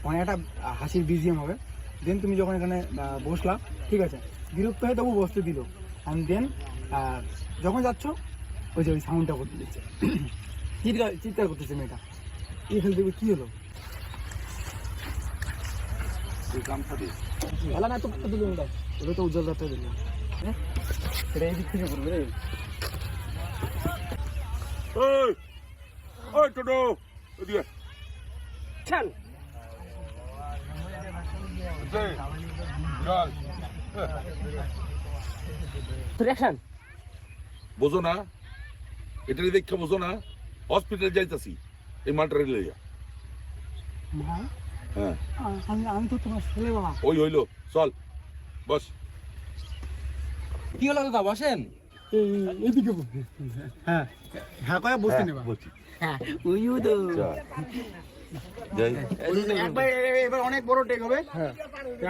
মানে একটা হাসির বিজিএম হবে। দেন তুমি যখন এখানে বসলা, ঠিক আছে, বিরক্ত হয়ে তবু বসতে দিল। অ্যান্ড দেন যখন যাচ্ছ ওই যে ওই সাউন্ডটা করতে দিচ্ছে, চিৎকার করতেছে মেয়েটা। এখানে দেখবে কী হলো, ভালো না তো দিল মেয়েটা, ওটা তো উজ্জ্বল যাত্রা দিল। হ্যাঁ, সেটা এই দিক থেকে করবে রে। টোটো ওদিকে চল অ্যাকশন। বোঝো না, এটা দেখে বোঝো না, হসপিটালে যাইতাছি এই মালটারে লইয়া। মা, হ্যাঁ আমি তো তোমার ছেলে বাবা। ওই হইলো, চল বস। কি হলো দাদা, বসেন। এদিকে হ্যাঁ হ্যাঁ কয়ে বসতে নেবা। হ্যাঁ ওইও তো যাই একবার এবার অনেক বড় টেক হবে। হ্যাঁ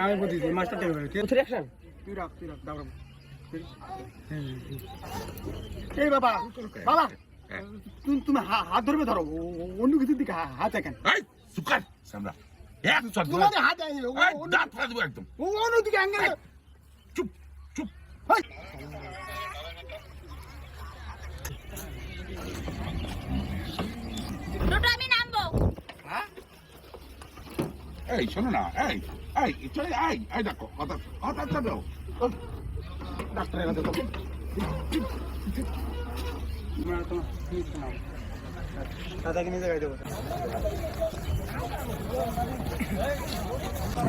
আমি বলছি মাস্টার টেক হবে। অ্যাকশন। তুই রাখ দাঁড়া। এই বাবা বাবা, তুমি হাত ধরবে, ধরো অন্য কিছুর দিকে হাত এখন। এই সুকার সামরা এক চল তোমাদের হাত দাঁত ফাড়া দেবো একদম। অন্যদিকে অ্যাঙ্গেল। চুপ চুপ। আমি নামবো। এই শোনো না, এই এই চল, এই দেখো কথা কথা চাপো। ডাক্তারের কাছে তো দাদাকে নিয়ে যাই দেবো।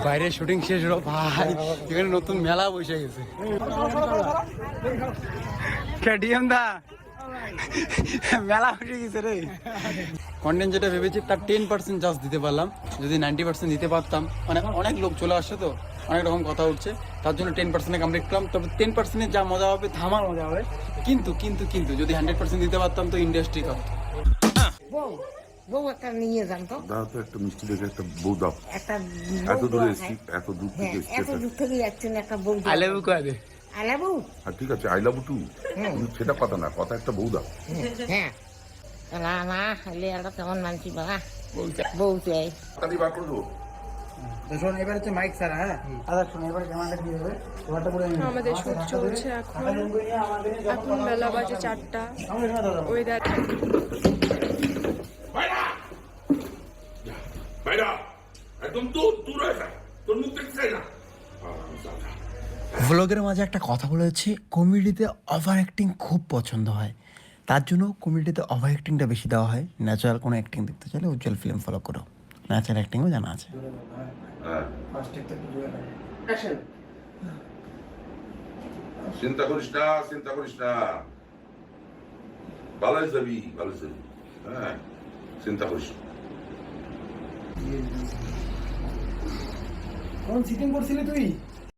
বাইরে শুটিং শেষ হলো ভাই, এখানে নতুন মেলা বসে গেছে। কেটিএম দা মেলা বসে গেছে রে। কন্টেন্ট যেটা ভেবেছি তার 10% জাস্ট দিতে পারলাম। যদি 90% দিতে পারতাম, মানে অনেক লোক চলে আসছে তো, অনেক রকম কথা উঠছে, তার জন্য 10% কমপ্লিট করলাম। তবে 10% যা মজা হবে ধামার মজা হবে। কিন্তু কিন্তু কিন্তু যদি 100% দিতে পারতাম তো ইন্ডাস্ট্রি কাপ। বউ একটা নিয়ে যান তো, দাও তো একটা মিষ্টি দেখে একটা বউ দাও। একটা এত দূরে এসছি, এত দূর থেকে এসছি। এত দূর থেকে যাচ্ছেন, একটা বউ আই লাভ ইউ কয় দে। আলা বউ। আর ঠিক আছে, আই লাভ টু, সেটা কথা না, কথা একটা বউ দাও। হ্যাঁ না না, হলে একটা কেমন মানছি বাবা, বউ চাই। তাড়াতাড়ি বার করো। শোন, এবার হচ্ছে মাইক ছাড়া। হ্যাঁ আচ্ছা শোন, এবার ক্যামেরাটা কি হবে, ওটা পুরো আমাদের শুট চলছে এখন। এখন বেলা বাজে 4টা। ওয়েদার বাইরা একদম দূর দূর হয়ে যায়, তোর মুখ দেখতে চাই না। ভ্লগের মাঝে একটা কথা বলেছি, কমেডিতে ওভার অ্যাক্টিং খুব পছন্দ হয়, তার জন্য কমেডিতে ওভার অ্যাক্টিংটা বেশি দেওয়া হয়। ন্যাচারাল কোনো অ্যাক্টিং দেখতে চাইলে উজ্জ্বল ফিল্ম ফলো করো, ন্যাচারাল অ্যাক্টিংও জানা আছে। অ্যাকশন। চিন্তা করিস না, চিন্তা করিস না, ভালোই যাবি, ভালো যাবি। হ্যাঁ চিন্তা করিস না। কোন সিটিং করছিলি তুই?